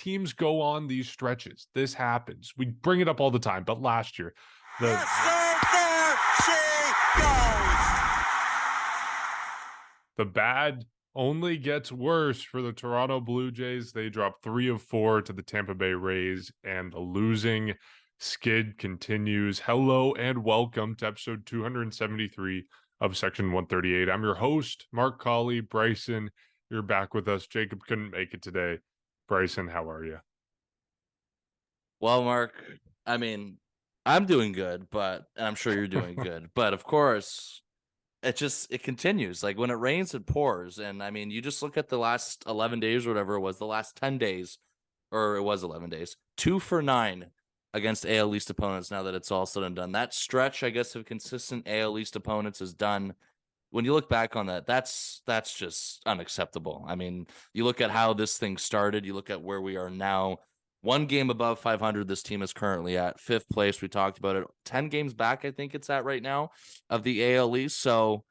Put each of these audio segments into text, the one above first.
teams go on these stretches, this happens. We bring it up all the time, but last year, yes, sir, there she goes. The bad only gets worse for the Toronto Blue Jays. They dropped 3 of 4 to the Tampa Bay Rays, and the losing skid continues. Hello and welcome to episode 273 of Section 138. I'm your host, Mark Colley. Bryson, you're back with us. Jacob couldn't make it today. Bryson, how are you? Well, Mark, I mean, I'm doing good, and I'm sure you're doing good. But of course, it continues. Like when it rains, it pours. And I mean, you just look at the last 11 days or whatever it was, the last 10 days, or it was 11 days, 2 for 9 against AL East opponents now that it's all said and done. That stretch, I guess, of consistent AL East opponents is done. When you look back on that, that's just unacceptable. I mean, you look at how this thing started, you look at where we are now. 1 game above 500, this team is currently at 5th place. We talked about it. 10 games back, I think it's at right now, of the AL East. So,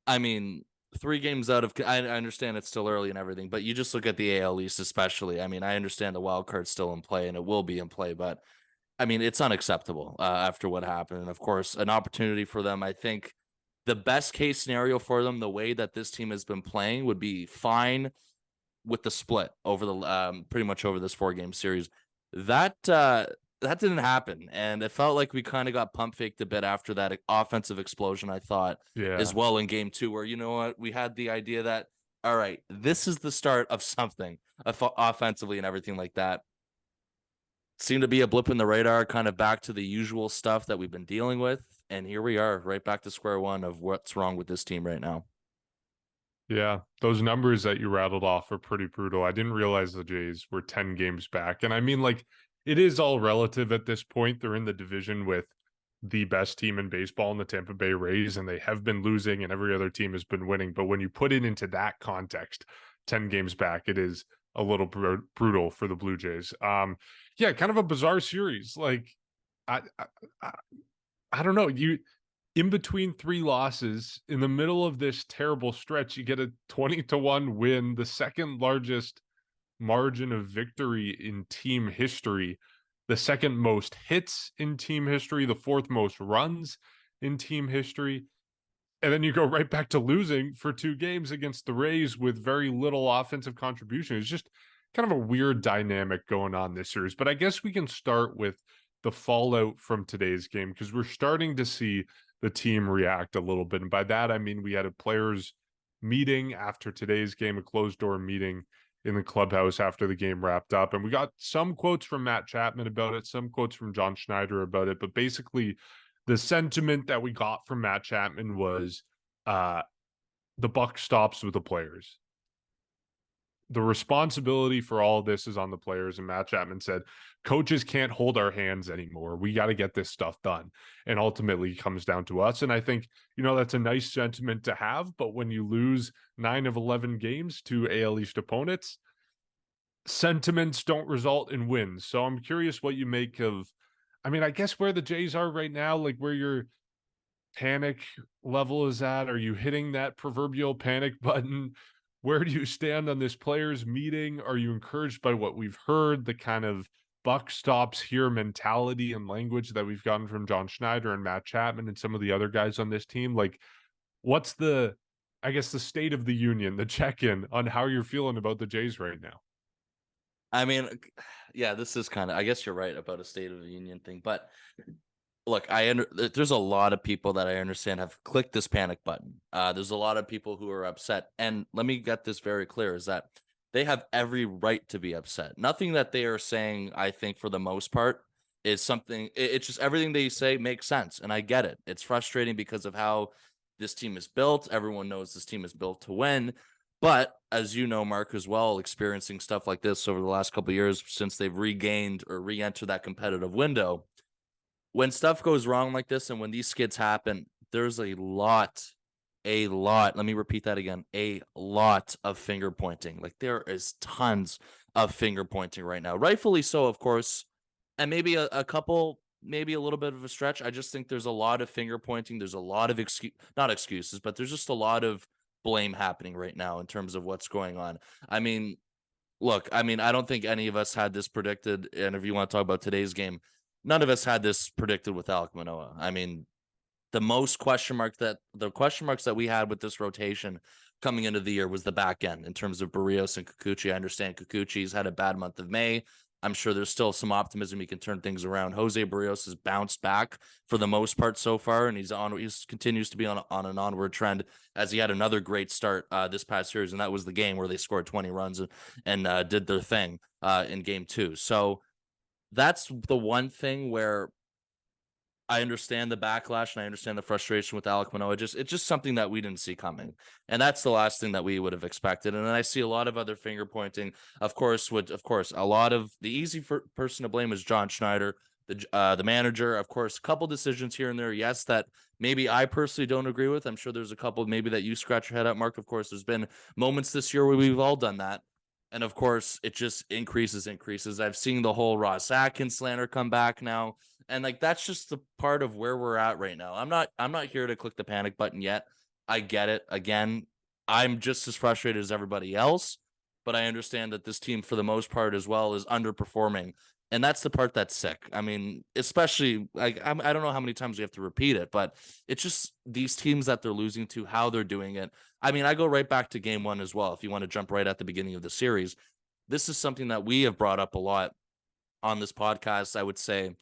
I mean, 3 games out of... I understand it's still early and everything, but you just look at the AL East especially. I mean, I understand the wild card's still in play, and it will be in play, but, I mean, it's unacceptable after what happened. And, of course, an opportunity for them. I think the best case scenario for them, the way that this team has been playing, would be fine with the split over the pretty much over this 4-game series. That didn't happen, and it felt like we kind of got pump faked a bit after that offensive explosion, I thought, as well in game 2, where, you know what, we had the idea that, all right, this is the start of something offensively and everything like that. Seemed to be a blip in the radar, kind of back to the usual stuff that we've been dealing with, and here we are, right back to square one of what's wrong with this team right now. Yeah, those numbers that you rattled off are pretty brutal. I didn't realize the Jays were 10 games back. And I mean, like, it is all relative at this point. They're in the division with the best team in baseball in the Tampa Bay Rays, and they have been losing and every other team has been winning. But when you put it into that context, 10 games back, it is a little brutal for the Blue Jays. Yeah, kind of a bizarre series. Like, I don't know. In between 3 losses, in the middle of this terrible stretch, you get a 20-1 win, the second largest margin of victory in team history, the second most hits in team history, the 4th most runs in team history. And then you go right back to losing for 2 games against the Rays with very little offensive contribution. It's just kind of a weird dynamic going on this series. But I guess we can start with the fallout from today's game, because we're starting to see the team react a little bit. And by that, I mean, we had a players meeting after today's game, a closed door meeting in the clubhouse after the game wrapped up. And we got some quotes from Matt Chapman about it, some quotes from John Schneider about it. But basically, the sentiment that we got from Matt Chapman was the buck stops with the players. The responsibility for all of this is on the players. And Matt Chapman said, coaches can't hold our hands anymore. We got to get this stuff done. And ultimately it comes down to us. And I think, you know, that's a nice sentiment to have. But when you lose 9 of 11 games to AL East opponents, sentiments don't result in wins. So I'm curious what you make of, I mean, I guess where the Jays are right now, like where your panic level is at. Are you hitting that proverbial panic button? Where do you stand on this players meeting? Are you encouraged by what we've heard, the kind of buck stops here mentality and language that we've gotten from John Schneider and Matt Chapman and some of the other guys on this team? Like, what's the state of the union, the check-in on how you're feeling about the Jays right now? I mean, yeah, this is kind of, I guess you're right about a state of the union thing, but look, there's a lot of people that I understand have clicked this panic button. There's a lot of people who are upset. And let me get this very clear, is that they have every right to be upset. Nothing that they are saying, I think, for the most part, is something, it's just everything they say makes sense. And I get it. It's frustrating because of how this team is built. Everyone knows this team is built to win. But as you know, Mark, as well, experiencing stuff like this over the last couple of years since they've regained or re-entered that competitive window, when stuff goes wrong like this and when these skids happen, there's a lot, let me repeat that again, a lot of finger pointing. Like there is tons of finger pointing right now. Rightfully so, of course. And maybe a couple, maybe a little bit of a stretch. I just think there's a lot of finger pointing. There's a lot of not excuses, but there's just a lot of blame happening right now in terms of what's going on. I mean, look, I mean, I don't think any of us had this predicted. And if you want to talk about today's game, none of us had this predicted with Alek Manoah. I mean, the question marks that we had with this rotation coming into the year was the back end in terms of Barrios and Kikuchi. I understand Kikuchi's had a bad month of May. I'm sure there's still some optimism he can turn things around. Jose Barrios has bounced back for the most part so far, and he continues to be on an onward trend, as he had another great start this past series, and that was the game where they scored 20 runs and did their thing in game 2. So that's the one thing where I understand the backlash and I understand the frustration with Alek Manoah. It's just something that we didn't see coming, and that's the last thing that we would have expected. And then I see a lot of other finger pointing. Of course, a lot of the easy person to blame is John Schneider, the manager. Of course, a couple decisions here and there, yes, that maybe I personally don't agree with. I'm sure there's a couple maybe that you scratch your head at, Mark. Of course, there's been moments this year where we've all done that. And of course, it just increases. I've seen the whole Ross Atkins slander come back now. And like that's just the part of where we're at right now. I'm not here to click the panic button yet. I get it. Again, I'm just as frustrated as everybody else, but I understand that this team for the most part as well is underperforming. And that's the part that's sick. I mean, especially like I don't know how many times we have to repeat it, but it's just these teams that they're losing to, how they're doing it. I mean, I go right back to game 1 as well. If you want to jump right at the beginning of the series, this is something that we have brought up a lot on this podcast. I would say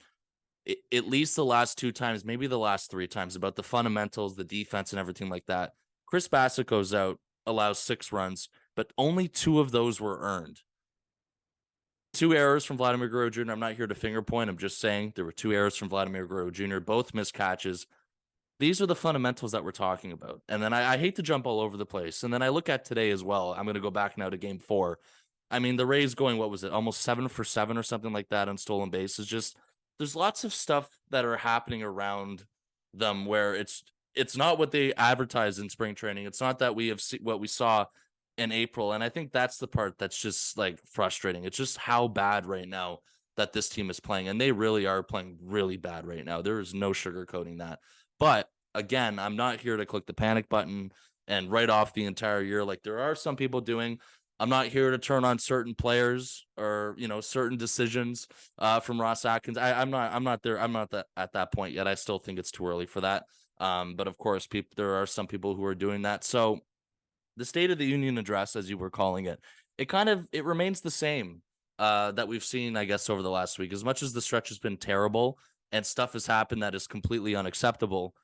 at least the last 2 times, maybe the last 3 times, about the fundamentals, the defense, and everything like that. Chris Bassett goes out, allows 6 runs, but only 2 of those were earned. 2 errors from Vladimir Guerrero Jr. I'm not here to finger point. I'm just saying there were 2 errors from Vladimir Guerrero Jr., both missed catches. These are the fundamentals that we're talking about. And then I hate to jump all over the place. And then I look at today as well. I'm going to go back now to game 4. I mean, the Rays going, what was it, almost 7 for 7 or something like that on stolen bases. Just there's lots of stuff that are happening around them where it's not what they advertise in spring training. It's not that we have what we saw in April. And I think that's the part that's just like frustrating. It's just how bad right now that this team is playing. And they really are playing really bad right now. There is no sugarcoating that. But again, I'm not here to click the panic button and write off the entire year like there are some people doing. I'm not here to turn on certain players or, you know, certain decisions from Ross Atkins. I'm not there. I'm not at that point yet. I still think it's too early for that. But of course, there are some people who are doing that. So the State of the Union address, as you were calling it, it remains the same that we've seen, I guess, over the last week. As much as the stretch has been terrible and stuff has happened that is completely unacceptable,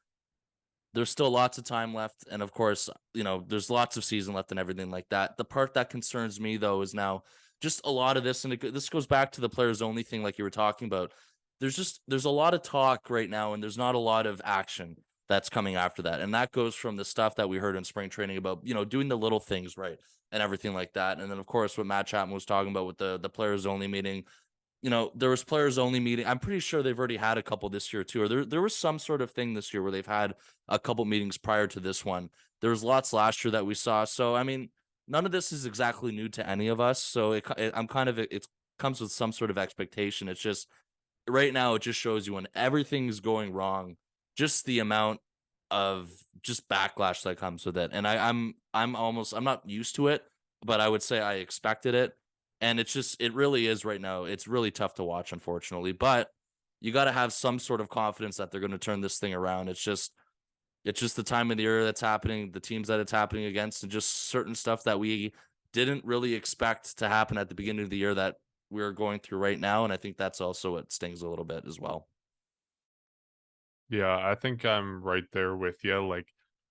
there's still lots of time left. And of course, you know, there's lots of season left and everything like that. The part that concerns me, though, is now just a lot of this. And this goes back to the players only thing, like you were talking about. There's a lot of talk right now, and there's not a lot of action that's coming after that. And that goes from the stuff that we heard in spring training about, you know, doing the little things right and everything like that. And then, of course, what Matt Chapman was talking about with the players only meeting. You know, there was players only meeting. I'm pretty sure they've already had a couple this year too. Or there was some sort of thing this year where they've had a couple meetings prior to this one. There was lots last year that we saw. So, I mean, none of this is exactly new to any of us. So it comes with some sort of expectation. It's just right now, it just shows you when everything's going wrong, just the amount of just backlash that comes with it. And I'm not used to it, but I would say I expected it. And it really is right now. It's really tough to watch, unfortunately, but you got to have some sort of confidence that they're going to turn this thing around. It's just the time of the year that's happening, the teams that it's happening against, and just certain stuff that we didn't really expect to happen at the beginning of the year that we're going through right now. And I think that's also what stings a little bit as well. Yeah, I think I'm right there with you. Like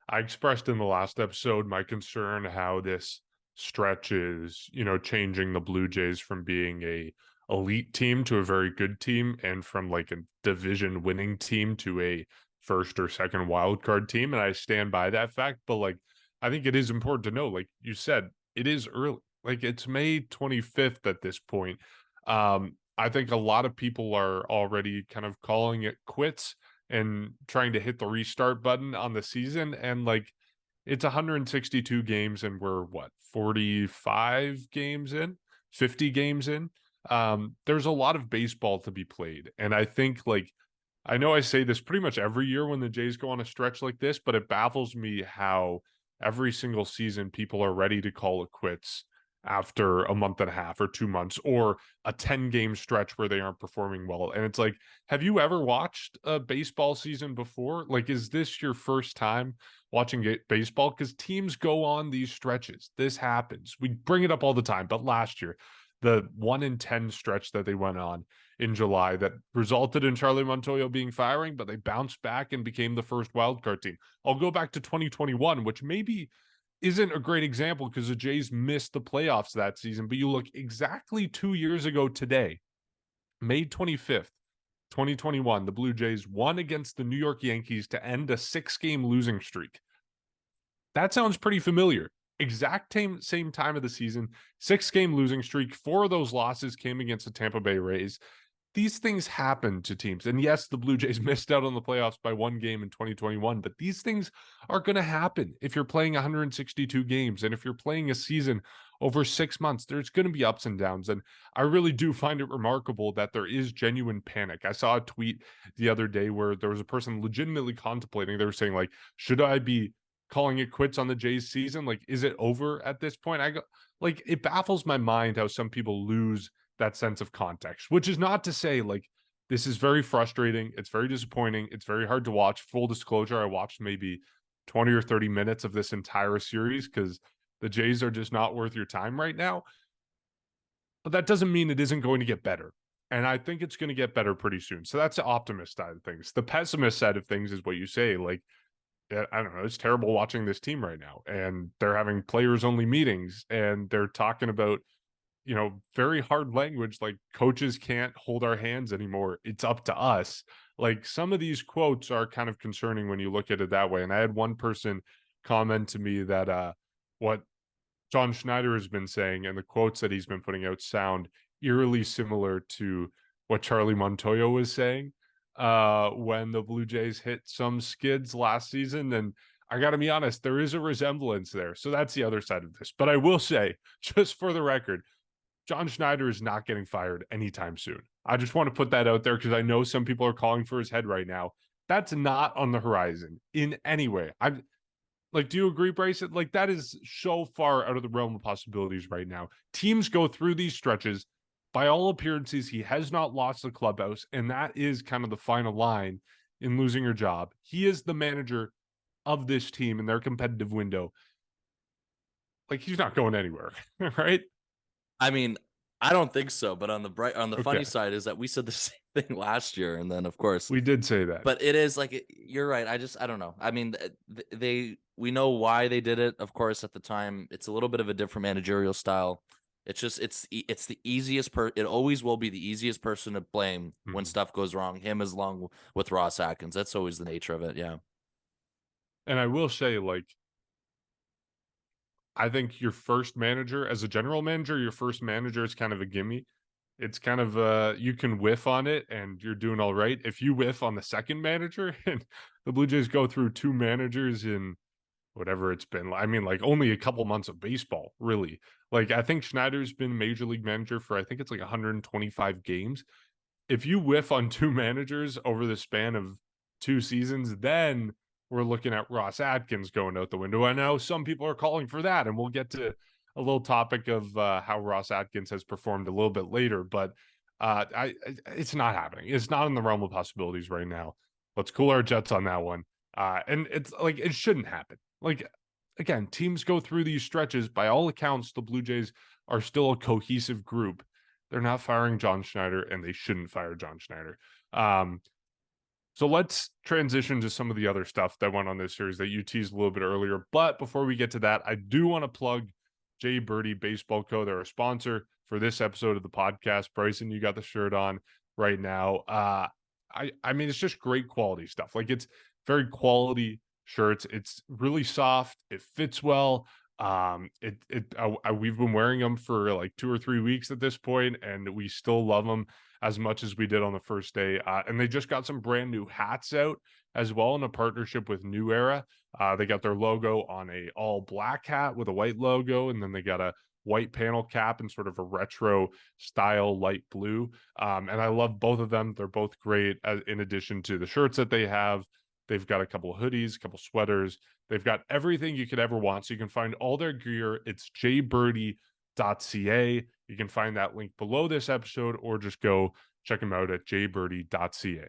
I expressed in the last episode my concern how this stretch is, you know, changing the Blue Jays from being a elite team to a very good team, and from like a division winning team to a first or second wild card team. And I stand by that fact. But like I think it is important to know, like you said, it is early. Like it's May 25th at this point. I think a lot of people are already kind of calling it quits and trying to hit the restart button on the season. And like it's 162 games and we're what, 45 games in, 50 games in. There's a lot of baseball to be played. And I think like, I know I say this pretty much every year when the Jays go on a stretch like this, but it baffles me how every single season people are ready to call it quits after a month and a half or 2 months, or a 10-game stretch where they aren't performing well. And it's like, have you ever watched a baseball season before? Like, is this your first time watching baseball? Because teams go on these stretches. This happens. We bring it up all the time. But last year, the 1-10 stretch that they went on in July that resulted in Charlie Montoyo being firing, but they bounced back and became the first wildcard team. I'll go back to 2021, which maybe isn't a great example because the Jays missed the playoffs that season. But you look exactly 2 years ago today, May 25th, 2021, the Blue Jays won against the New York Yankees to end a 6-game losing streak. That sounds pretty familiar. Exact same time of the season, 6-game losing streak. 4 of those losses came against the Tampa Bay Rays. These things happen to teams. And yes, the Blue Jays missed out on the playoffs by 1 game in 2021, but these things are going to happen if you're playing 162 games. And if you're playing a season over 6 months, there's going to be ups and downs. And I really do find it remarkable that there is genuine panic. I saw a tweet the other day where there was a person legitimately contemplating, they were saying, like, should I be calling it quits on the Jays season? Like, is it over at this point? I go, like, it baffles my mind how some people lose that sense of context, which is not to say, like, this is very frustrating. It's very disappointing. It's very hard to watch. Full disclosure, I watched maybe 20 or 30 minutes of this entire series because the Jays are just not worth your time right now. But that doesn't mean it isn't going to get better. And I think it's going to get better pretty soon. So that's the optimist side of things. The pessimist side of things is what you say, like, I don't know, it's terrible watching this team right now. And they're having players only meetings and they're talking about, very hard language, like coaches can't hold our hands anymore. It's up to us. Like, some of these quotes are kind of concerning when you look at it that way. And I had one person comment to me that what John Schneider has been saying and the quotes that he's been putting out sound eerily similar to what Charlie Montoyo was saying when the Blue Jays hit some skids last season. And I got to be honest, there is a resemblance there. So that's the other side of this. But I will say, just for the record, John Schneider is not getting fired anytime soon. I just want to put that out there because I know some people are calling for his head right now. That's not on the horizon in any way. I'm like, do you agree, Bryson? Like, that is so far out of the realm of possibilities right now. Teams go through these stretches. By all appearances, he has not lost the clubhouse, and that is kind of the final line in losing your job. He is the manager of this team in their competitive window. Like, he's not going anywhere, right? I mean, I don't think so. But on the funny Okay. side is that we said the same thing last year, and then of course We did say that. but it is like you're right. I don't know. I mean, we know why they did it. Of course, at the time, it's a little bit of a different managerial style. It's just it's the easiest it always will be the easiest person to blame when stuff goes wrong. Him as long with Ross Atkins. That's always the nature of it. Yeah. And I will say, like, I think your first manager, as a general manager, your first manager is kind of a gimme. It's kind of you can whiff on it and you're doing all right. If you whiff on the second manager, and the Blue Jays go through 2 managers in whatever it's been, I mean, like, only a couple months of baseball, really. Like, I think Schneider's been major league manager for, I think it's like 125 games. If you whiff on 2 managers over the span of 2 seasons, then we're looking at Ross Atkins going out the window. I know some people are calling for that, and we'll get to a little topic of how Ross Atkins has performed a little bit later, but it's not happening. It's not in the realm of possibilities right now. Let's cool our jets on that one. And it's like, it shouldn't happen. Like, again, teams go through these stretches. By all accounts, the Blue Jays are still a cohesive group. They're not firing John Schneider, and they shouldn't fire John Schneider. So let's transition to some of the other stuff that went on this series that you teased a little bit earlier. But before we get to that, I do want to plug jbirdy Baseball Co. They're a sponsor for this episode of the podcast. Bryson, you got the shirt on right now. I mean, it's just great quality stuff. Like, it's very quality shirts. It's really soft. It fits well. We've been wearing them for like 2 or 3 weeks at this point, and we still love them as much as we did on the first day. And they just got some brand new hats out as well in a partnership with New Era. They got their logo on a all black hat with a white logo, and then they got a white panel cap and sort of a retro style light blue. And I love both of them. They're both great. In addition to the shirts that they have, they've got a couple of hoodies, a couple sweaters. They've got everything you could ever want. So you can find all their gear. It's jbirdy.ca. jbirdy.ca. You can find that link below this episode, or just go check them out at jbirdy.ca.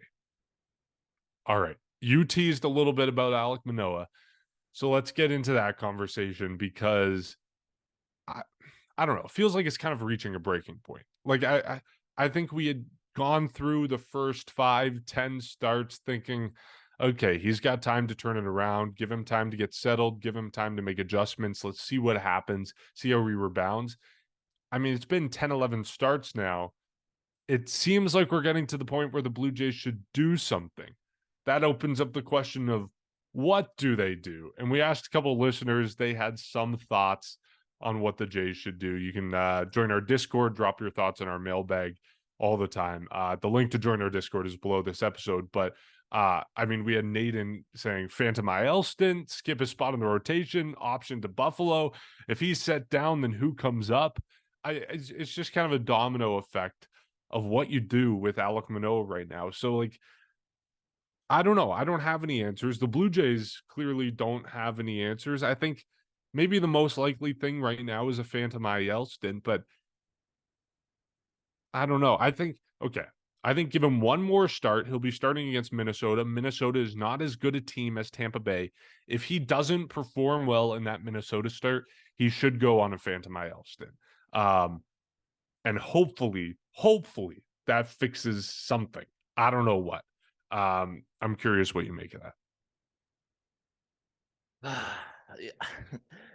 All right. You teased a little bit about Alek Manoah. So let's get into that conversation, because I, I don't know. It feels like it's kind of reaching a breaking point. Like I think we had gone through the first 5-10 starts thinking, okay, he's got time to turn it around. Give him time to get settled. Give him time to make adjustments. Let's see what happens. See how he rebounds. I mean, it's been 10-11 starts now. It seems like we're getting to the point where the Blue Jays should do something. That opens up the question of, what do they do? And we asked a couple of listeners. They had some thoughts on what the Jays should do. You can join our Discord, drop your thoughts in our mailbag all the time. The link to join our Discord is below this episode. But I mean, we had Nathan saying Phantom IL stint, skip his spot in the rotation, option to Buffalo. If he's set down, then who comes up? It's just kind of a domino effect of what you do with Alek Manoah right now. So, like, I don't know. I don't have any answers. The Blue Jays clearly don't have any answers. I think maybe the most likely thing right now is a Phantom IL stint, but I don't know. I think give him one more start. He'll be starting against Minnesota. Minnesota is not as good a team as Tampa Bay. If he doesn't perform well in that Minnesota start, he should go on a Phantom IL stint. And hopefully that fixes something. I don't know what. I'm curious what you make of Yeah.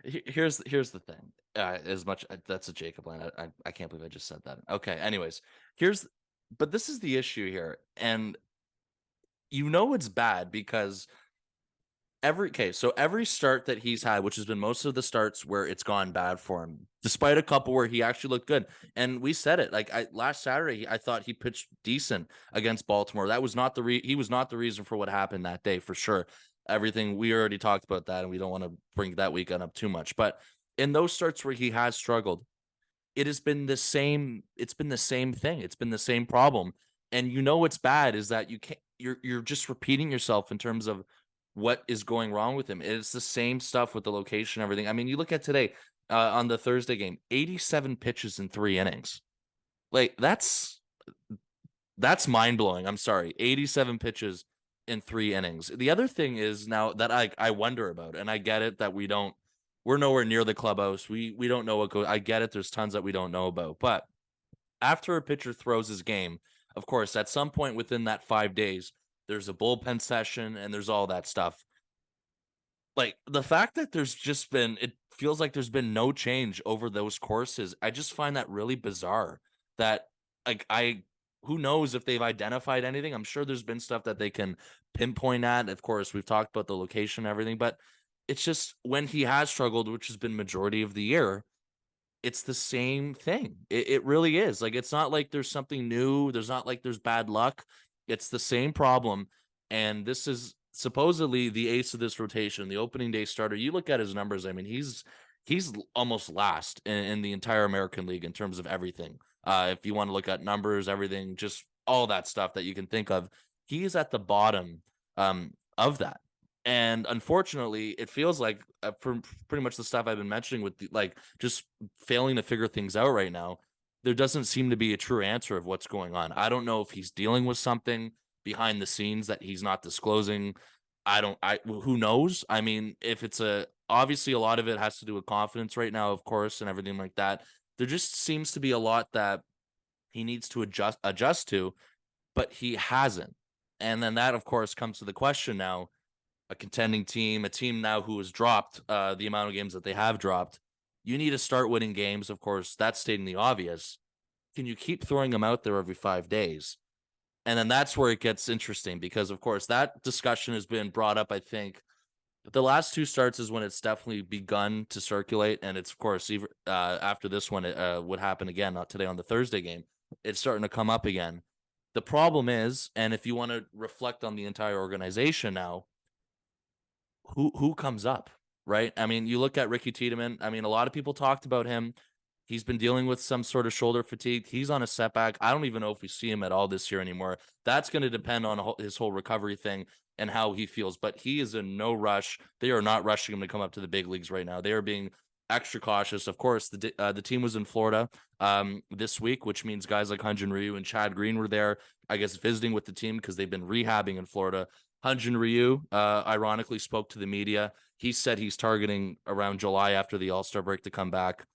Here's the thing. As much that's a Jacob line. I can't believe I just said that. Okay. Anyways, but this is the issue here, and it's bad because every start that he's had, which has been most of the starts where it's gone bad for him, despite a couple where he actually looked good. And we said it, like last Saturday, I thought he pitched decent against Baltimore. That was not he was not the reason for what happened that day, for sure. Everything, we already talked about that, and we don't want to bring that weekend up too much. But in those starts where he has struggled, it's been the same thing. It's been the same problem. And what's bad is that you're just repeating yourself in terms of what is going wrong with him. It's the same stuff with the location, everything. I mean, you look at today on the Thursday game, 87 pitches in 3 innings. Like that's mind blowing. I'm sorry. 87 pitches in 3 innings. The other thing is now that I wonder about, and I get it that we're nowhere near the clubhouse. We don't know what goes. I get it. There's tons that we don't know about, but after a pitcher throws his game, of course, at some point within that 5 days, there's a bullpen session and there's all that stuff. Like the fact that it feels like there's been no change over those courses. I just find that really bizarre. That who knows if they've identified anything. I'm sure there's been stuff that they can pinpoint at. Of course, we've talked about the location and everything, but it's just when he has struggled, which has been majority of the year, it's the same thing. It really is. Like, it's not like there's something new. There's not like there's bad luck. It's the same problem. And this is supposedly the ace of this rotation, the opening day starter. You look at his numbers. I mean, he's almost last in the entire American League in terms of everything. If you want to look at numbers, everything, just all that stuff that you can think of, he is at the bottom of that. And unfortunately, it feels like for pretty much the stuff I've been mentioning with just failing to figure things out right now, there doesn't seem to be a true answer of what's going on. I don't know if he's dealing with something behind the scenes that he's not disclosing. Who knows? I mean, if it's obviously a lot of it has to do with confidence right now, of course, and everything like that. There just seems to be a lot that he needs to adjust to, but he hasn't. And then that, of course, comes to the question now. A contending team, a team now who has dropped the amount of games that they have dropped, you need to start winning games. Of course, that's stating the obvious. Can you keep throwing them out there every 5 days? And then that's where it gets interesting because, of course, that discussion has been brought up, I think. The last 2 starts is when it's definitely begun to circulate. And it's, of course, even after this one, it would happen again, not today on the Thursday game. It's starting to come up again. The problem is, and if you want to reflect on the entire organization now, who comes up, right? I mean, you look at Ricky Tiedemann. I mean, a lot of people talked about him. He's been dealing with some sort of shoulder fatigue. He's on a setback. I don't even know if we see him at all this year anymore. That's going to depend on his whole recovery thing and how he feels. But he is in no rush. They are not rushing him to come up to the big leagues right now. They are being extra cautious. Of course, the team was in Florida this week, which means guys like Hyunjin Ryu and Chad Green were there, I guess, visiting with the team because they've been rehabbing in Florida. Hyunjin Ryu, ironically, spoke to the media. He said he's targeting around July after the All-Star break to come back.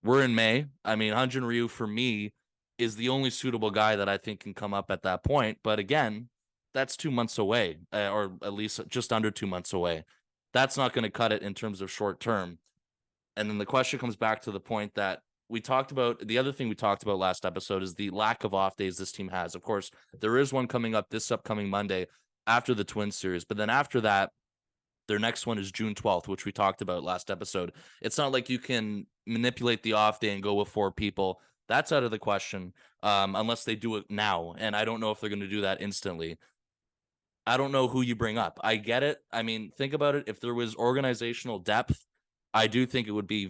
We're in May. I mean, Hyunjin Ryu, for me, is the only suitable guy that I think can come up at that point. But again, that's 2 months away, or at least just under 2 months away. That's not going to cut it in terms of short term. And then the question comes back to the point that we talked about. The other thing we talked about last episode is the lack of off days this team has. Of course, there is one coming up this upcoming Monday after the Twins series. But then after that, their next one is June 12th, which we talked about last episode. It's not like you can manipulate the off day and go with 4 people. That's out of the question, unless they do it now. And I don't know if they're going to do that instantly. I don't know who you bring up. I get it. I mean, think about it. If there was organizational depth, I do think it would be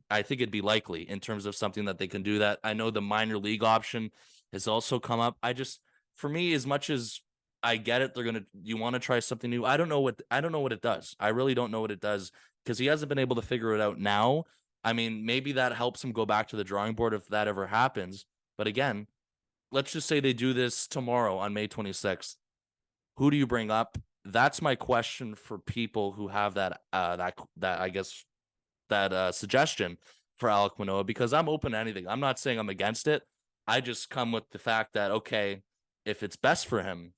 I think it'd be likely in terms of something that they can do that. I know the minor league option has also come up. For me, as much as I get it, you want to try something new. I don't know what it does. I really don't know what it does because he hasn't been able to figure it out now. I mean, maybe that helps him go back to the drawing board if that ever happens. But again, let's just say they do this tomorrow on May 26th. Who do you bring up? That's my question for people who have that suggestion for Alek Manoah, because I'm open to anything. I'm not saying I'm against it. I just come with the fact that, okay, if it's best for him,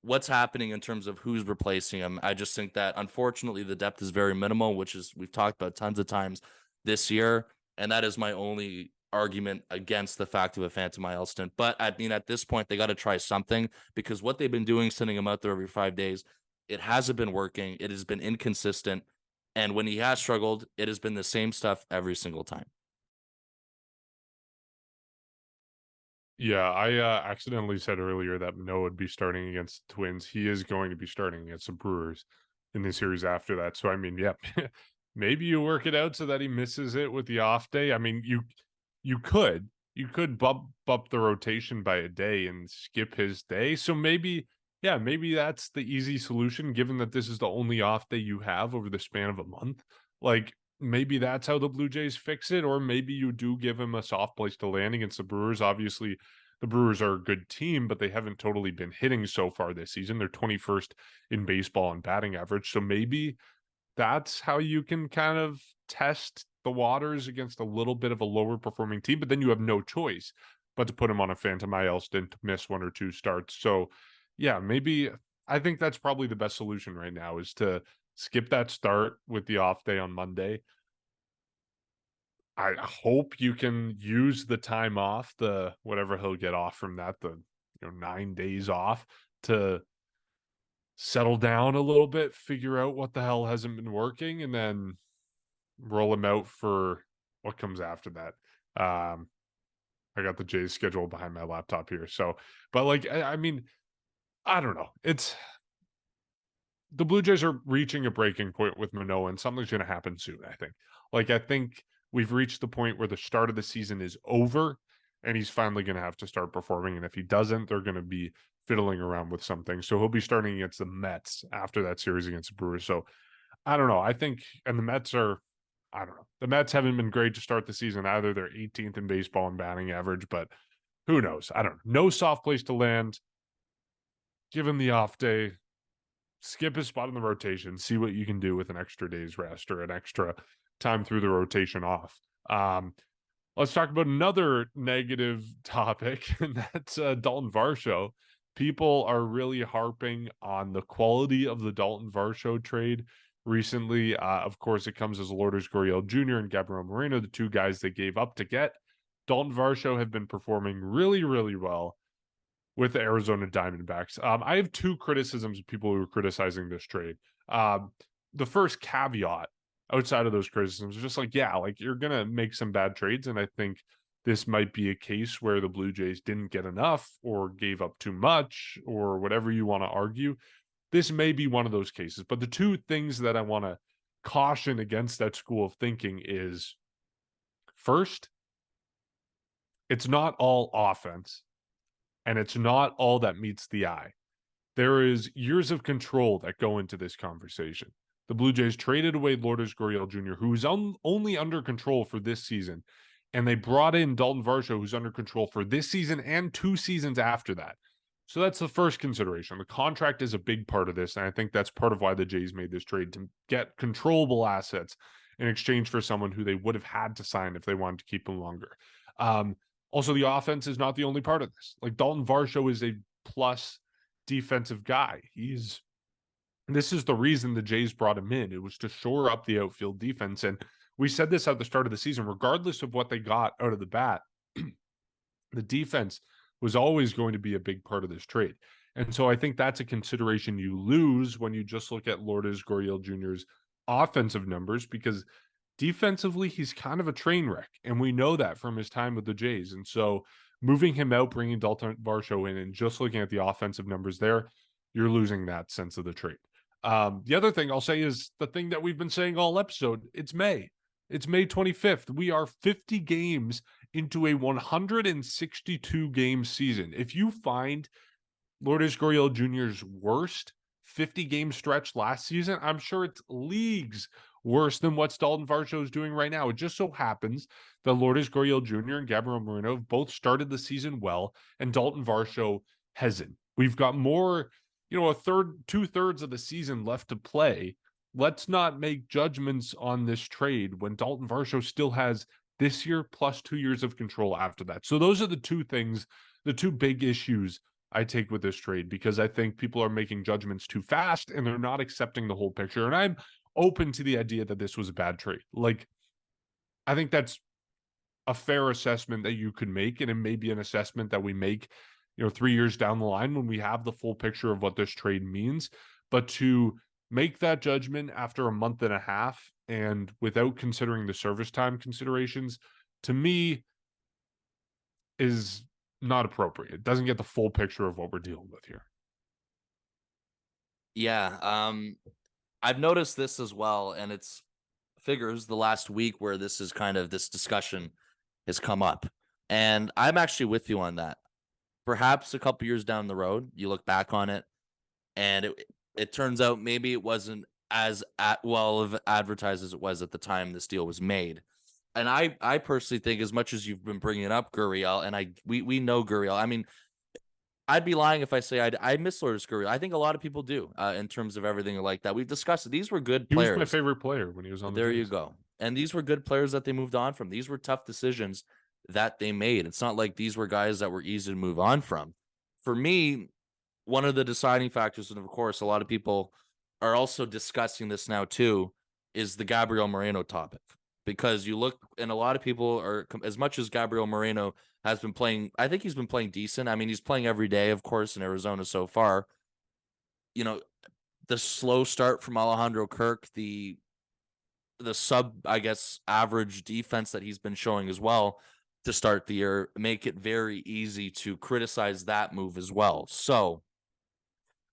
what's happening in terms of who's replacing him? I just think that unfortunately the depth is very minimal, which is we've talked about tons of times this year, and that is my only argument against the fact of a Phantom IL stint. But I mean, at this point, they got to try something, because what they've been doing, sending him out there every 5 days, it hasn't been working. It has been inconsistent. And when he has struggled, it has been the same stuff every single time. Yeah, I accidentally said earlier that Manoah would be starting against the Twins. He is going to be starting against the Brewers in the series after that. So, I mean, yeah, maybe you work it out so that he misses it with the off day. I mean, you could bump up the rotation by a day and skip his day. So maybe, yeah, maybe that's the easy solution, given that this is the only off day you have over the span of a month. Like, maybe that's how the Blue Jays fix it, or maybe you do give him a soft place to land against the Brewers. Obviously, the Brewers are a good team, but they haven't totally been hitting so far this season. They're 21st in baseball and batting average. So maybe that's how you can kind of test the waters against a little bit of a lower performing team, but then you have no choice but to put him on a Phantom IL stint to miss 1 or 2 starts. So yeah, maybe I think that's probably the best solution right now, is to skip that start with the off day on Monday. I hope you can use the time off, the whatever he'll get off from that, the 9 days off, to settle down a little bit, figure out what the hell hasn't been working, and then roll him out for what comes after that. I got the Jays schedule behind my laptop here. So, but like, I mean, I don't know. It's the Blue Jays are reaching a breaking point with Manoah, and something's going to happen soon, I think. I think we've reached the point where the start of the season is over, and he's finally going to have to start performing. And if he doesn't, they're going to be fiddling around with something. So he'll be starting against the Mets after that series against the Brewers. So I don't know. I think, and the Mets are, I don't know. The Mets haven't been great to start the season either. They're 18th in baseball and batting average, but who knows? I don't know. No soft place to land. Give him the off day. Skip his spot in the rotation. See what you can do with an extra day's rest or an extra time through the rotation off. Let's talk about another negative topic, and that's Daulton Varsho. People are really harping on the quality of the Daulton Varsho trade recently. Of course, it comes as Lourdes Gurriel Jr. and Gabriel Moreno, the 2 guys they gave up to get. Daulton Varsho have been performing really, really well with the Arizona Diamondbacks. I have 2 criticisms of people who are criticizing this trade. The first caveat outside of those criticisms is just you're going to make some bad trades. And I think this might be a case where the Blue Jays didn't get enough or gave up too much or whatever you want to argue. This may be one of those cases. But the 2 things that I want to caution against that school of thinking is, first, it's not all offense, and it's not all that meets the eye. There is years of control that go into this conversation. the Blue Jays traded away Lourdes Gurriel Jr., who was only under control for this season, and they brought in Daulton Varsho, who's under control for this season and 2 seasons after that. So that's the first consideration. The contract is a big part of this, and I think that's part of why the Jays made this trade, to get controllable assets in exchange for someone who they would have had to sign if they wanted to keep him longer. Also, the offense is not the only part of this. Like, Daulton Varsho is a plus defensive guy. This is the reason the Jays brought him in. It was to shore up the outfield defense. And we said this at the start of the season, regardless of what they got out of the bat, the defense was always going to be a big part of this trade. And so I think that's a consideration you lose when you just look at Lourdes Gurriel Jr.'s offensive numbers, because defensively, he's kind of a train wreck. And we know that from his time with the Jays. And so moving him out, bringing Daulton Varsho in, and just looking at the offensive numbers there, you're losing that sense of the trade. The other thing I'll say is the thing that we've been saying all episode. It's May. It's May 25th. We are 50 games into a 162 game season. If you find Lourdes Gurriel Jr.'s worst 50 game stretch last season, I'm sure it's leagues worse than what Daulton Varsho is doing right now. It just so happens that Lourdes Gurriel Jr. and Gabriel Moreno have both started the season well, and Daulton Varsho hasn't. We've got more, two-thirds of the season left to play. Let's not make judgments on this trade when Daulton Varsho still has this year plus 2 years of control after that. So those are the two things, the two big issues I take with this trade, because I think people are making judgments too fast and they're not accepting the whole picture. And I'm open to the idea that this was a bad trade. Like, I think that's a fair assessment that you could make, and it may be an assessment that we make 3 years down the line when we have the full picture of what this trade means. But to make that judgment after a month and a half and without considering the service time considerations, to me, is not appropriate. It doesn't get the full picture of what we're dealing with here. Yeah, I've noticed this as well, and it's figures the last week where this discussion has come up, and I'm actually with you on that. Perhaps a couple years down the road, you look back on it, and it turns out maybe it wasn't as well advertised as it was at the time this deal was made. And I personally think, as much as you've been bringing up Gurriel, and we know Gurriel. I mean, I'd be lying if I say I miss Lourdes Gurriel. I think a lot of people do, in terms of everything like that. We've discussed it. These were good players. He was my favorite player when he was on the There Jays. you go. And these were good players that they moved on from. These were tough decisions that they made. It's not like these were guys that were easy to move on from. For me, one of the deciding factors, and of course, a lot of people are also discussing this now too, is the Gabriel Moreno topic. Because you look, and a lot of people are, as much as Gabriel Moreno has been playing, I think he's been playing decent. I mean, he's playing every day, of course, in Arizona so far. The slow start from Alejandro Kirk, the average defense that he's been showing as well to start the year, make it very easy to criticize that move as well. So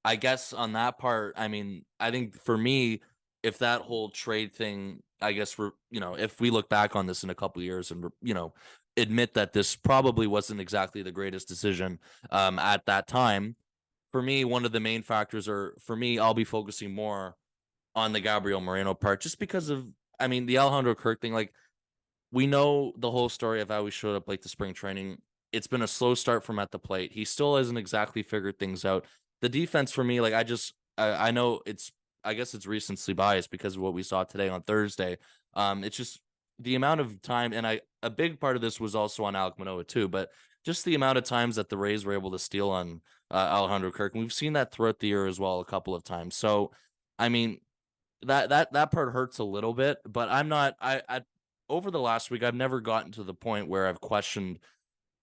I guess on that part, I mean, I think for me, if that whole trade thing, I guess if we look back on this in a couple of years and, admit that this probably wasn't exactly the greatest decision at that time, for me, one of the main factors I'll be focusing more on the Gabriel Moreno part, just because of, I mean, the Alejandro Kirk thing. Like, we know the whole story of how he showed up late to spring training. It's been a slow start from at the plate. He still hasn't exactly figured things out. The defense for me, like, I know I guess it's recency bias because of what we saw today on Thursday. It's just the amount of time, and a big part of this was also on Alek Manoah too, but just the amount of times that the Rays were able to steal on Alejandro Kirk, and we've seen that throughout the year as well a couple of times. So, I mean, that part hurts a little bit, but I'm not. Over the last week, I've never gotten to the point where I've questioned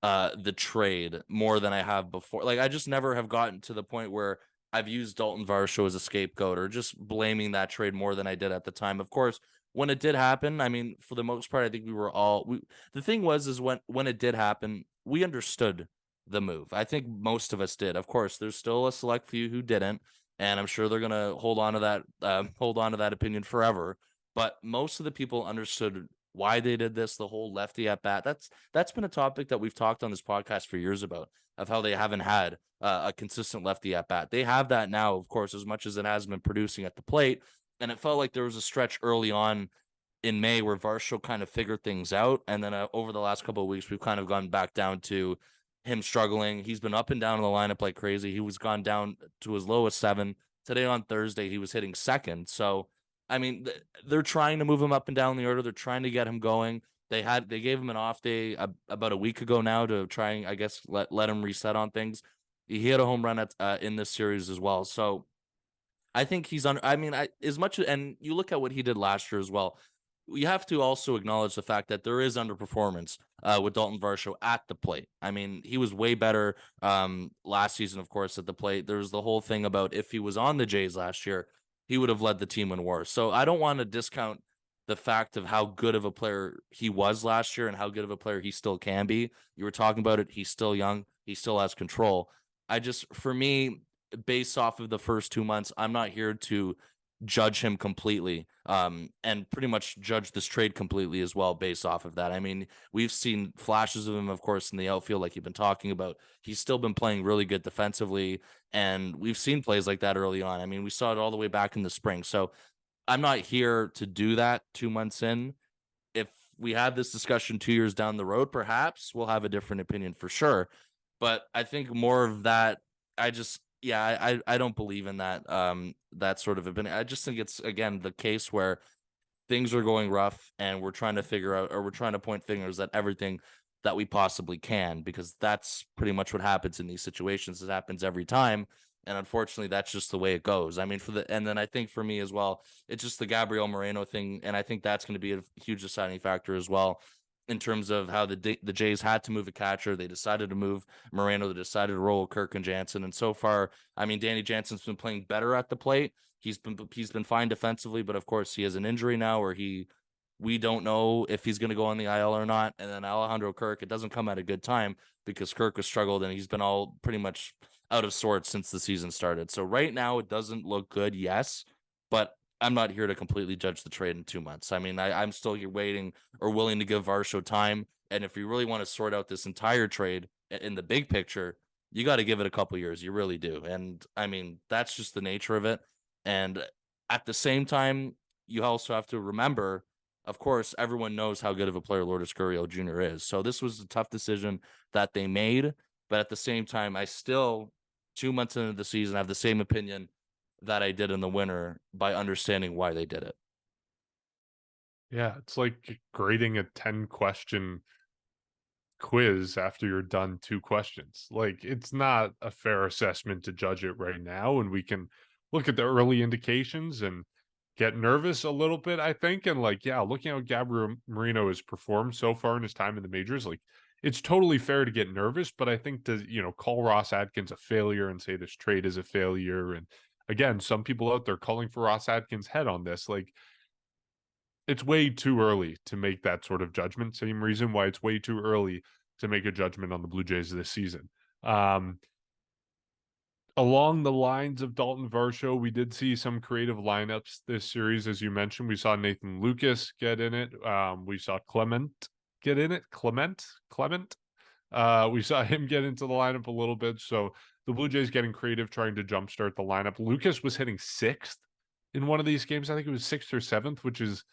the trade more than I have before. Like, I just never have gotten to the point where I've used Daulton Varsho as a scapegoat or just blaming that trade more than I did at the time. Of course, when it did happen, I mean, for the most part, I think we were all. The thing is when it did happen, we understood the move. I think most of us did. Of course, there's still a select few who didn't, and I'm sure they're gonna hold on to that opinion forever. But most of the people understood why they did this, the whole lefty at bat. That's been a topic that we've talked on this podcast for years about, of how they haven't had a consistent lefty at bat. They have that now, of course, as much as it has been producing at the plate. And it felt like there was a stretch early on in May where Varsho kind of figured things out. And then over the last couple of weeks, we've kind of gone back down to him struggling. He's been up and down in the lineup like crazy. He was gone down to as low as 7. Today on Thursday, he was hitting second. So, I mean, they're trying to move him up and down the order. They're trying to get him going. They gave him an off day about a week ago now to try and, I guess, let him reset on things. He hit a home run in this series as well. So I think he's on. I mean, as much, and you look at what he did last year as well. You have to also acknowledge the fact that there is underperformance with Daulton Varsho at the plate. I mean, he was way better last season, of course, at the plate. There's the whole thing about if he was on the Jays last year, he would have led the team in WAR. So I don't want to discount the fact of how good of a player he was last year and how good of a player he still can be. You were talking about it. He's still young. He still has control. For me, based off of the first 2 months, I'm not here to judge him completely and pretty much judge this trade completely as well based off of that. I mean, we've seen flashes of him, of course, in the outfield like you've been talking about. He's still been playing really good defensively, and we've seen plays like that early on. I mean, we saw it all the way back in the spring. So I'm not here to do that 2 months in. If we had this discussion 2 years down the road, perhaps we'll have a different opinion for sure. But I think more of that, I don't believe in that that sort of opinion. I just think it's, again, the case where things are going rough and we're trying to figure out, or we're trying to point fingers at everything that we possibly can, because that's pretty much what happens in these situations. It happens every time. And unfortunately, that's just the way it goes. I mean, and then I think for me as well, it's just the Gabriel Moreno thing. And I think that's going to be a huge deciding factor as well, in terms of how the Jays had to move a catcher. They decided to move Moreno. They decided to roll Kirk and Jansen. And so far, I mean, Danny Jansen's been playing better at the plate. He's been fine defensively, but of course he has an injury now where we don't know if he's going to go on the IL or not. And then Alejandro Kirk, it doesn't come at a good time because Kirk has struggled and he's been all pretty much out of sorts since the season started. So right now it doesn't look good, yes, but I'm not here to completely judge the trade in 2 months. I mean, I'm still here waiting or willing to give Varsho time. And if you really want to sort out this entire trade in the big picture, you got to give it a couple years. You really do. And I mean, that's just the nature of it. And at the same time, you also have to remember, of course, everyone knows how good of a player Lourdes Gurriel Jr. is. So this was a tough decision that they made. But at the same time, I still, 2 months into the season, have the same opinion that I did in the winter by understanding why they did it. Yeah, it's like grading a 10-question quiz after you're done 2 questions. Like, it's not a fair assessment to judge it right now, and we can look at the early indications and get nervous a little bit, I think. And like, yeah, looking at how Gabriel Moreno has performed so far in his time in the majors, like, it's totally fair to get nervous, but I think to, call Ross Atkins a failure and say this trade is a failure, and again, some people out there calling for Ross Atkins' head on this, like, it's way too early to make that sort of judgment. Same reason why it's way too early to make a judgment on the Blue Jays this season. Along the lines of Daulton Varsho, we did see some creative lineups this series. As you mentioned, we saw Nathan Lucas get in it. We saw Clement get in it. Clement. We saw him get into the lineup a little bit. So the Blue Jays getting creative, trying to jumpstart the lineup. Lucas was hitting 6th in one of these games. I think it was 6th or 7th, which is,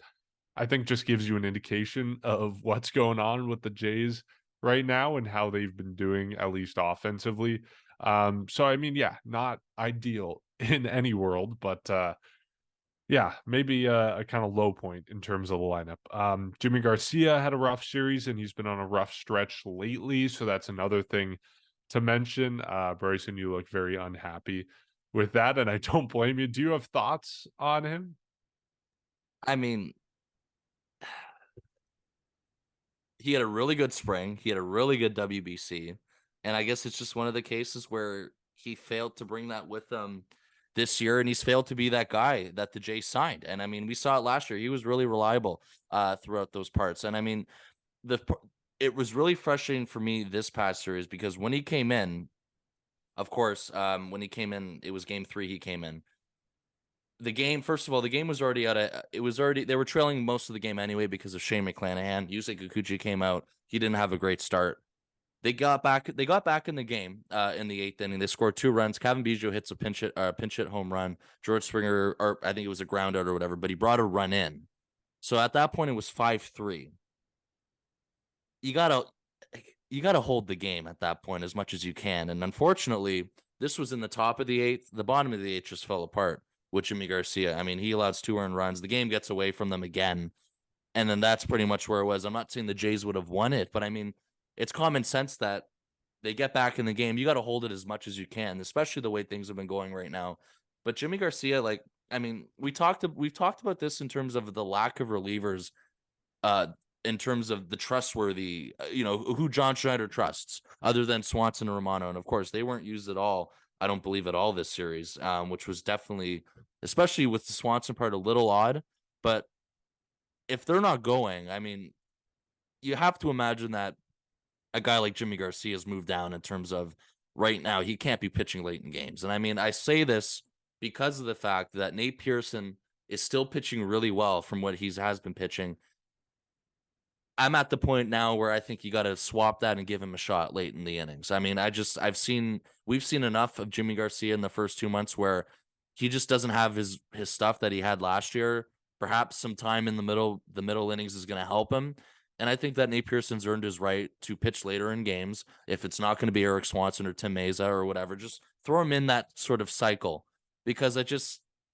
I think, just gives you an indication of what's going on with the Jays right now and how they've been doing, at least offensively. So, I mean, yeah, not ideal in any world, but yeah, maybe a kind of low point in terms of the lineup. Jimmy Garcia had a rough series and he's been on a rough stretch lately. So that's another thing to mention. Bryson, you look very unhappy with that, and I don't blame you. Do you have thoughts on him? I mean, he had a really good spring. He had a really good WBC. And I guess it's just one of the cases where he failed to bring that with him this year, and he's failed to be that guy that the Jays signed. And I mean, we saw it last year. He was really reliable throughout those parts. And I mean, it was really frustrating for me this past series because when he came in, of course, when he came in, it was game 3 he came in. The game, first of all, the game was already they were trailing most of the game anyway because of Shane McClanahan. Yusei Kikuchi came out. He didn't have a great start. They got back in the game in the 8th inning. They scored 2 runs. Kevin Biggio hits a pinch hit home run. George Springer, or I think it was a ground out or whatever, but he brought a run in. So at that point it was 5-3. You gotta hold the game at that point as much as you can. And unfortunately, this was in the top of the 8th. The bottom of the 8th just fell apart with Jimmy Garcia. I mean, he allows 2 earned runs. The game gets away from them again. And then that's pretty much where it was. I'm not saying the Jays would have won it, but I mean, it's common sense that they get back in the game. You got to hold it as much as you can, especially the way things have been going right now. But Jimmy Garcia, like, I mean, we've talked about this in terms of the lack of relievers, in terms of the trustworthy, who John Schneider trusts, other than Swanson and Romano. And of course, they weren't used at all. I don't believe at all this series, which was definitely, especially with the Swanson part, a little odd. But if they're not going, I mean, you have to imagine that a guy like Jimmy Garcia has moved down in terms of right now, he can't be pitching late in games. And I mean, I say this because of the fact that Nate Pearson is still pitching really well from what he has been pitching. I'm at the point now where I think you got to swap that and give him a shot late in the innings. I mean, we've seen enough of Jimmy Garcia in the first 2 months where he just doesn't have his stuff that he had last year. Perhaps some time in the middle innings is going to help him. And I think that Nate Pearson's earned his right to pitch later in games. If it's not going to be Eric Swanson or Tim Meza or whatever, just throw him in that sort of cycle, because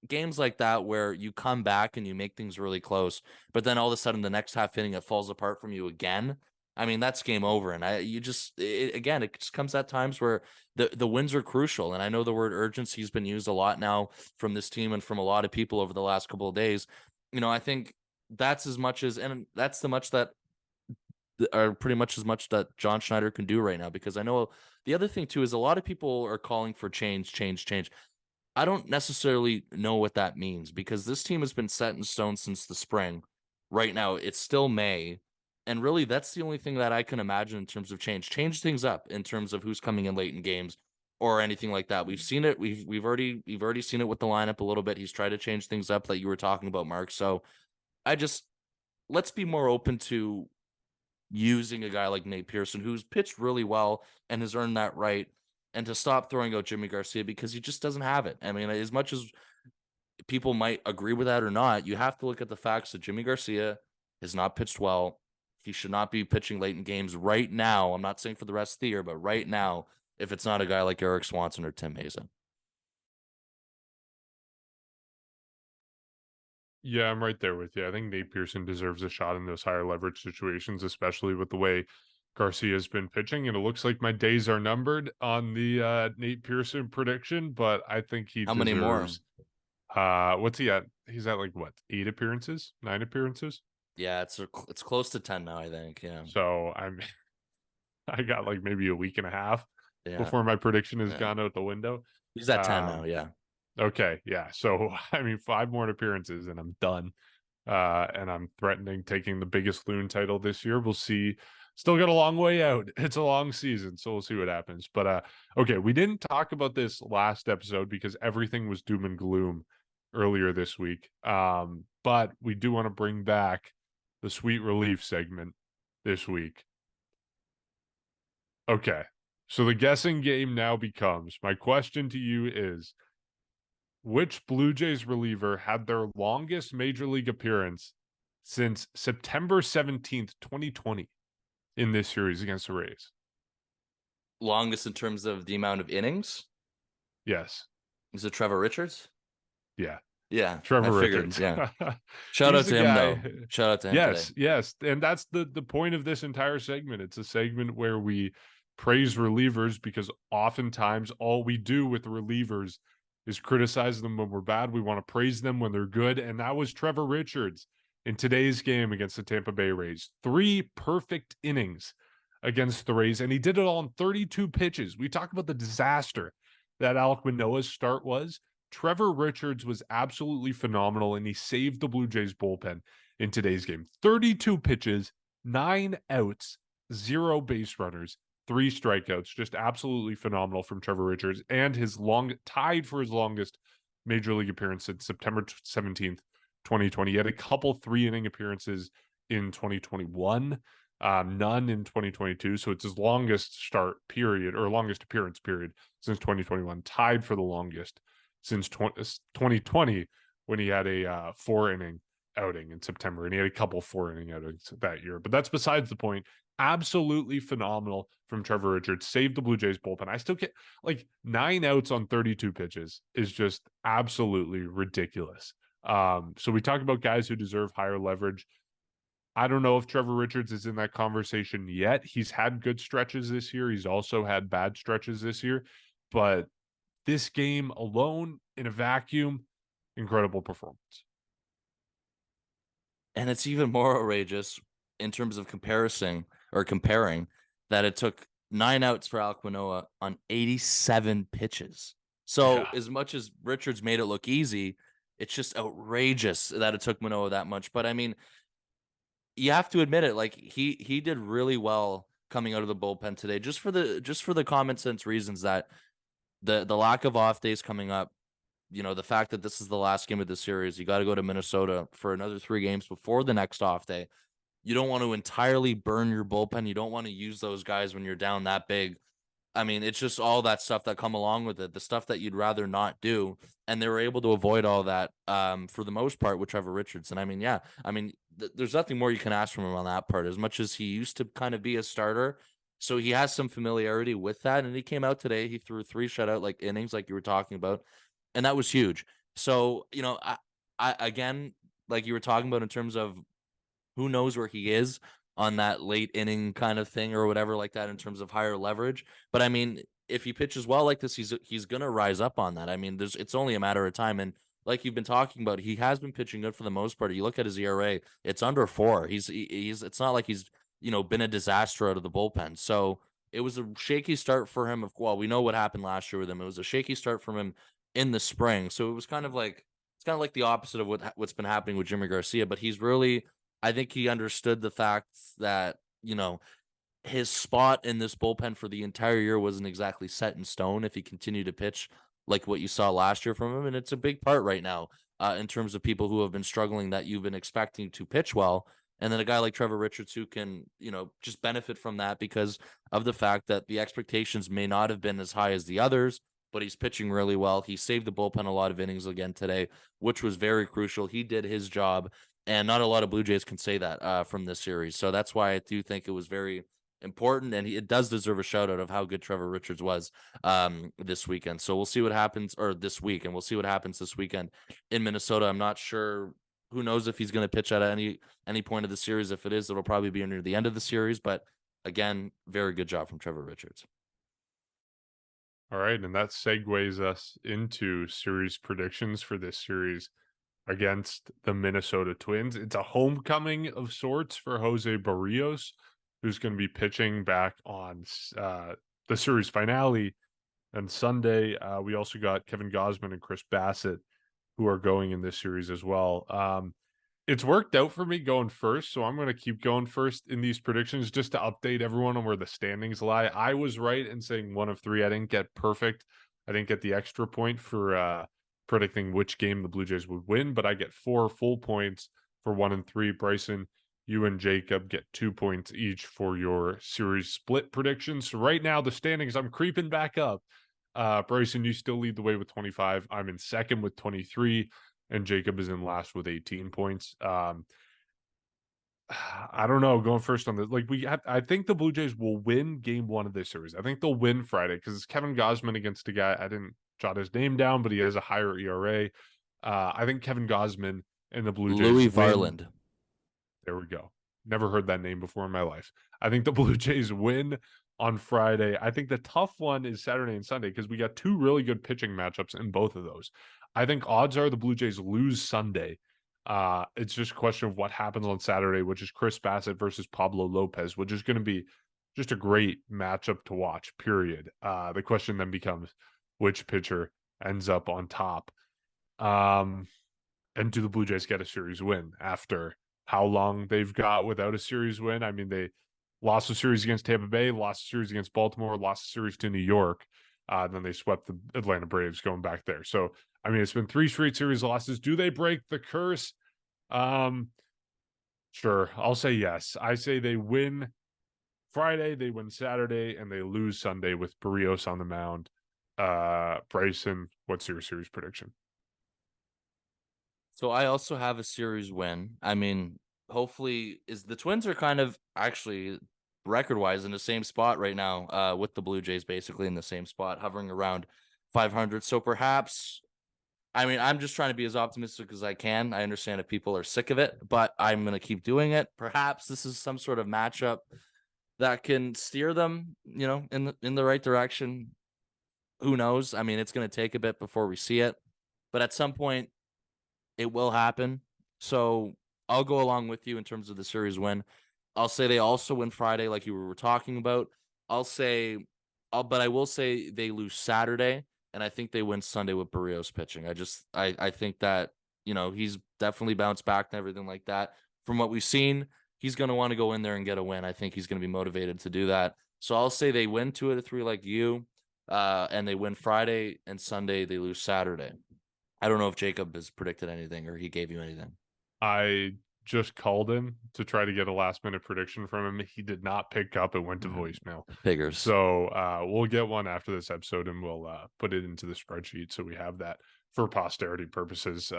games like that where you come back and you make things really close, but then all of a sudden the next half inning it falls apart from you again. I mean, that's game over. And it just comes at times where the wins are crucial. And I know the word urgency has been used a lot now from this team and from a lot of people over the last couple of days. I think that's as much as, and that's the much that are pretty much as much that John Schneider can do right now. Because I know the other thing too is a lot of people are calling for change. I don't necessarily know what that means, because this team has been set in stone since the spring. Right now, it's still May. And really, that's the only thing that I can imagine in terms of change. Change things up in terms of who's coming in late in games or anything like that. We've seen it. We've already seen it with the lineup a little bit. He's tried to change things up that you were talking about, Mark. So let's be more open to using a guy like Nate Pearson, who's pitched really well and has earned that right, and to stop throwing out Jimmy Garcia because he just doesn't have it. I mean, as much as people might agree with that or not, you have to look at the facts that Jimmy Garcia has not pitched well. He should not be pitching late in games right now. I'm not saying for the rest of the year, but right now, if it's not a guy like Eric Swanson or Tim Meza. Yeah, I'm right there with you. I think Nate Pearson deserves a shot in those higher leverage situations, especially with the way Garcia's been pitching. And it looks like my days are numbered on the Nate Pearson prediction, but I think he How deserves. many more? What's he at? He's at like what, 8 appearances, 9 appearances? Yeah, it's close to 10 now, I think. Yeah. So I got like maybe a week and a half before my prediction has gone out the window. He's at 10 now, yeah. Okay, yeah. So I mean, 5 more appearances and I'm done. And I'm threatening taking the biggest loon title this year. We'll see. Still got a long way out. It's a long season, so we'll see what happens. But okay, we didn't talk about this last episode because everything was doom and gloom earlier this week. But we do want to bring back the sweet relief segment this week. Okay. So the guessing game now becomes, my question to you is, which Blue Jays reliever had their longest major league appearance since September 17th, 2020 in this series against the Rays? Longest in terms of the amount of innings? Yes. Is it Trevor Richards? Yeah. Yeah. Trevor Richards. Yeah. Shout out to him, though. Shout out to him. Yes, today. yes. And that's the point of this entire segment. It's a segment where we praise relievers because oftentimes all we do with relievers is criticize them when we're bad. We want to praise them when they're good. And that was Trevor Richards in today's game against the Tampa Bay Rays. 3 perfect innings against the Rays, and he did it all on 32 pitches. We talk about the disaster that Alek Manoah's start was. Trevor Richards was absolutely phenomenal, and he saved the Blue Jays bullpen in today's game. 32 pitches, 9 outs, 0 base runners, 3 strikeouts. Just absolutely phenomenal from Trevor Richards, and tied for his longest major league appearance since September 17th, 2020. He had a couple 3-inning appearances in 2021. none in 2022. So it's his longest start period or longest appearance period since 2021, tied for the longest since 2020 when he had a 4-inning outing in September, and he had a couple 4-inning outings that year. But that's besides the point. Absolutely phenomenal from Trevor Richards. Saved the Blue Jays bullpen. I still get like 9 outs on 32 pitches is just absolutely ridiculous. So we talk about guys who deserve higher leverage. I don't know if Trevor Richards is in that conversation yet. He's had good stretches this year. He's also had bad stretches this year. But this game alone in a vacuum, incredible performance. And it's even more outrageous in terms of comparing that it took 9 outs for Alek Manoah on 87 pitches. So as much as Richards made it look easy, it's just outrageous that it took Manoah that much. But I mean, you have to admit it, like he did really well coming out of the bullpen today, just for the common sense reasons that the lack of off days coming up, the fact that this is the last game of the series, you got to go to Minnesota for another 3 games before the next off day. You don't want to entirely burn your bullpen. You don't want to use those guys when you're down that big. I mean, it's just all that stuff that come along with it, the stuff that you'd rather not do. And they were able to avoid all that for the most part with Trevor Richards. And I mean, yeah, there's nothing more you can ask from him on that part, as much as he used to kind of be a starter. So he has some familiarity with that. And he came out today, he threw 3 shutout innings like you were talking about. And that was huge. So, I again, like you were talking about in terms of who knows where he is on that late inning kind of thing or whatever like that in terms of higher leverage. But I mean, if he pitches well like this, he's going to rise up on that. I mean, it's only a matter of time. And like you've been talking about, he has been pitching good for the most part. You look at his ERA, it's under 4. It's not like he's, been a disaster out of the bullpen. So it was a shaky start for him. Well, we know what happened last year with him. It was a shaky start from him in the spring. So it was kind of like the opposite of what's been happening with Jimmy Garcia, but he's really, I think he understood the fact that, his spot in this bullpen for the entire year wasn't exactly set in stone if he continued to pitch like what you saw last year from him. And it's a big part right now in terms of people who have been struggling that you've been expecting to pitch well. And then a guy like Trevor Richards who can, just benefit from that because of the fact that the expectations may not have been as high as the others, but he's pitching really well. He saved the bullpen a lot of innings again today, which was very crucial. He did his job. And not a lot of Blue Jays can say that from this series. So that's why I do think it was very important. And it does deserve a shout out of how good Trevor Richards was this weekend. So we'll see what happens, or this week, and we'll see what happens this weekend in Minnesota. I'm not sure. Who knows if he's going to pitch at any point of the series. If it is, it'll probably be near the end of the series. But again, very good job from Trevor Richards. All right. And that segues us into series predictions for this series against the Minnesota Twins. It's a homecoming of sorts for Jose Barrios, who's going to be pitching back on the series finale on Sunday. We also got Kevin Gausman and Chris Bassett, who are going in this series as well. It's worked out for me going first, so I'm going to keep going first in these predictions just to update everyone on where the standings lie. I was right in saying 1 of 3. I didn't get perfect. I didn't get the extra point for predicting which game the Blue Jays would win, but I get 4 full points for 1 and 3. Bryson, you and Jacob get 2 points each for your series split predictions. So right now, the standings, I'm creeping back up. Bryson, you still lead the way with 25. I'm in second with 23, and Jacob is in last with 18 points. I don't know, going first on this. I think the Blue Jays will win game 1 of this series. I think they'll win Friday because it's Kevin Gausman against a guy I didn't jot his name down, but he has a higher ERA. I think Kevin Gausman and the Blue Jays Louis win. Varland. There we go. Never heard that name before in my life. I think the Blue Jays win on Friday. I think the tough one is Saturday and Sunday because we got 2 really good pitching matchups in both of those. I think odds are the Blue Jays lose Sunday. It's just a question of what happens on Saturday, which is Chris Bassett versus Pablo Lopez, which is going to be just a great matchup to watch, period. The question then becomes which pitcher ends up on top. And do the Blue Jays get a series win after how long they've got without a series win? I mean, they lost a series against Tampa Bay, lost a series against Baltimore, lost a series to New York. Then they swept the Atlanta Braves going back there. So, I mean, it's been 3 straight series losses. Do they break the curse? Sure. I'll say yes. I say they win Friday, they win Saturday, and they lose Sunday with Barrios on the mound. Bryson, what's your series prediction? So I also have a series win. I mean, hopefully, is the Twins are kind of actually record wise in the same spot right now, with the Blue Jays basically in the same spot, hovering around 500. So perhaps, I mean, I'm just trying to be as optimistic as I can. I understand if people are sick of it, but I'm gonna keep doing it. Perhaps this is some sort of matchup that can steer them, in the right direction. Who knows? I mean, it's gonna take a bit before we see it, but at some point it will happen. So I'll go along with you in terms of the series win. I'll say they also win Friday, like you were talking about. But I will say they lose Saturday, and I think they win Sunday with Barrios pitching. I think that he's definitely bounced back and everything like that. From what we've seen, he's going to want to go in there and get a win. I think he's going to be motivated to do that. So I'll say they win 2 out of 3 like you, and they win Friday, and Sunday they lose Saturday. I don't know if Jacob has predicted anything or he gave you anything. I just called him to try to get a last minute prediction from him. He did not pick up. It went to voicemail. Figures. So we'll get one after this episode and we'll put it into the spreadsheet so we have that for posterity purposes.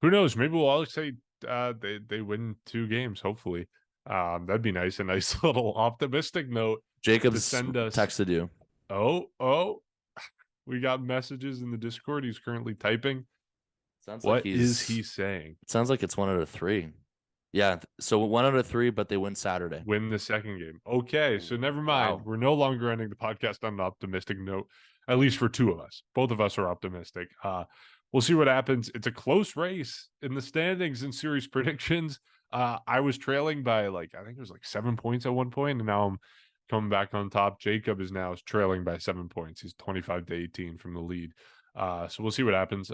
Who knows? Maybe we'll all say they win 2 games, hopefully. That'd be nice. A nice little optimistic note. Jacob's send us texted you. Oh, we got messages in the Discord. He's currently typing. Sounds What like is he saying? It sounds like it's 1 out of 3. Yeah. So 1 out of 3, but they win Saturday. Win the second game. Okay, so never mind. Wow. We're no longer ending the podcast on an optimistic note, at least for 2 of us. Both of us are optimistic. We'll see what happens. It's a close race in the standings and series predictions. I was trailing by I think it was 7 points at one point, and now I'm coming back on top. Jacob is now trailing by 7 points. He's 25-18 from the lead. So we'll see what happens.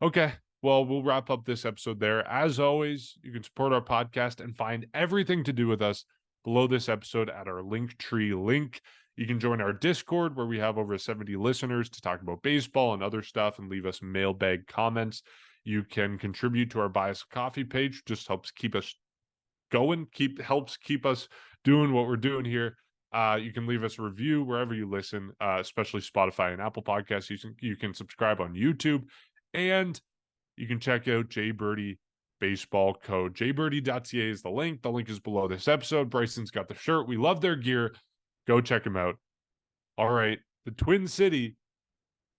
Okay. Well, we'll wrap up this episode there. As always, you can support our podcast and find everything to do with us below this episode at our Linktree link. You can join our Discord where we have over 70 listeners to talk about baseball and other stuff and leave us mailbag comments. You can contribute to our Buy Us a Coffee page. Just helps keep us going, helps keep us doing what we're doing here. You can leave us a review wherever you listen, especially Spotify and Apple Podcasts. You can subscribe on YouTube, and you can check out JBirdy baseball code. jbirdy.ca is the link. The link is below this episode. Bryson's got the shirt. We love their gear. Go check them out. All right. The Twin City,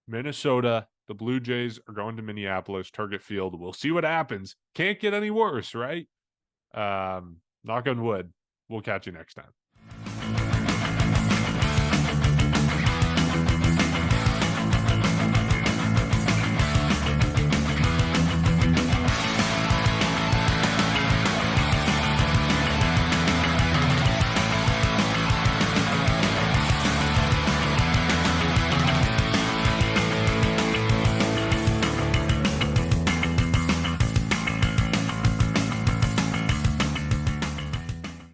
Minnesota, the Blue Jays are going to Minneapolis, Target Field. We'll see what happens. Can't get any worse, right? Knock on wood. We'll catch you next time.